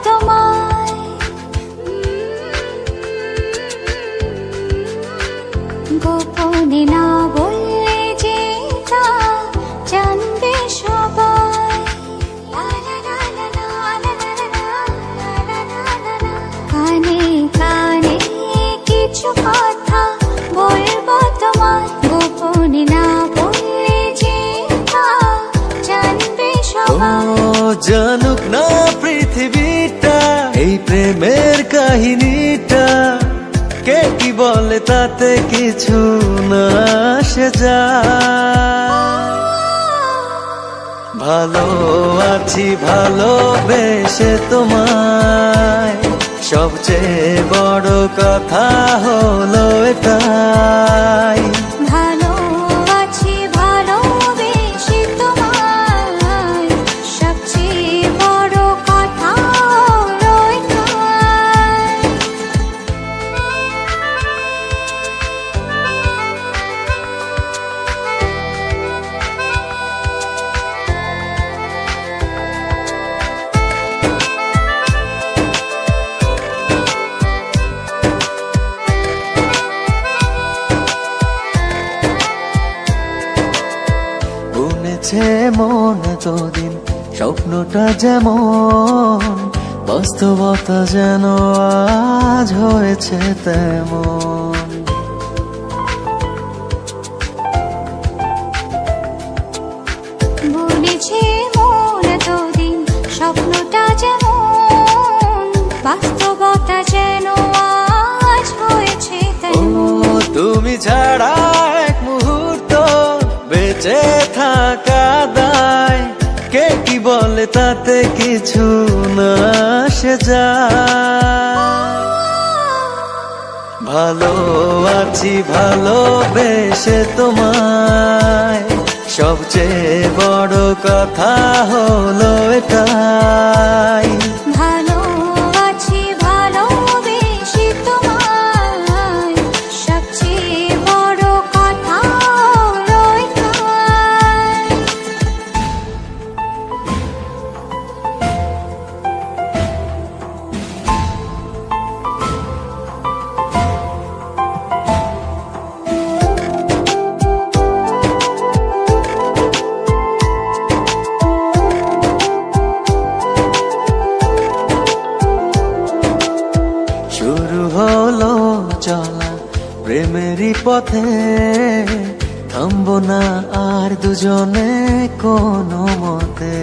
তোমায়, গোপনে না বললে যে তা জানবে সবাই। কানে কানে কিছু কথা বলবো তোমায়, গোপনে না বললে যে তা জানবে সবাই। জানুক না পৃথিবীটা এই প্রেমের কাহিনীটা, কে কি বলে তাতে কিছু না আসে যায়। ভালো আছি ভালোবেসে তোমায়, সবচেয়ে বড় কথা হলো এটাই। ভালো আছি ভালোবেসে তোমায়, সবচেয়ে বড় কথা হলো এটাই। বুনেছে মন এতদিন স্বপ্নটা যেমন, বাস্তবতা যেন আজ হয়েছে তেমন। বলেছে মন এতদিন স্বপ্নটা যেমন, বাস্তবতা যেন আজ হয়েছে ও তেমন। তুমি ছাড়া এক মুহূর্ত বেঁচে থাকা দায়, কে কি বলে তাতে কিছু না আসে যায়। ভালো আছি ভালোবেসে তোমায়, সবচেয়ে বড় কথা হলো এটাই। ভালো আছি ভালোবেসে তোমায়, সবচেয়ে বড় কথা হলো এটাই। শুরু হলো চলা প্রেমেরই পথে, থামবো না আর দুজনে কোনো মতে।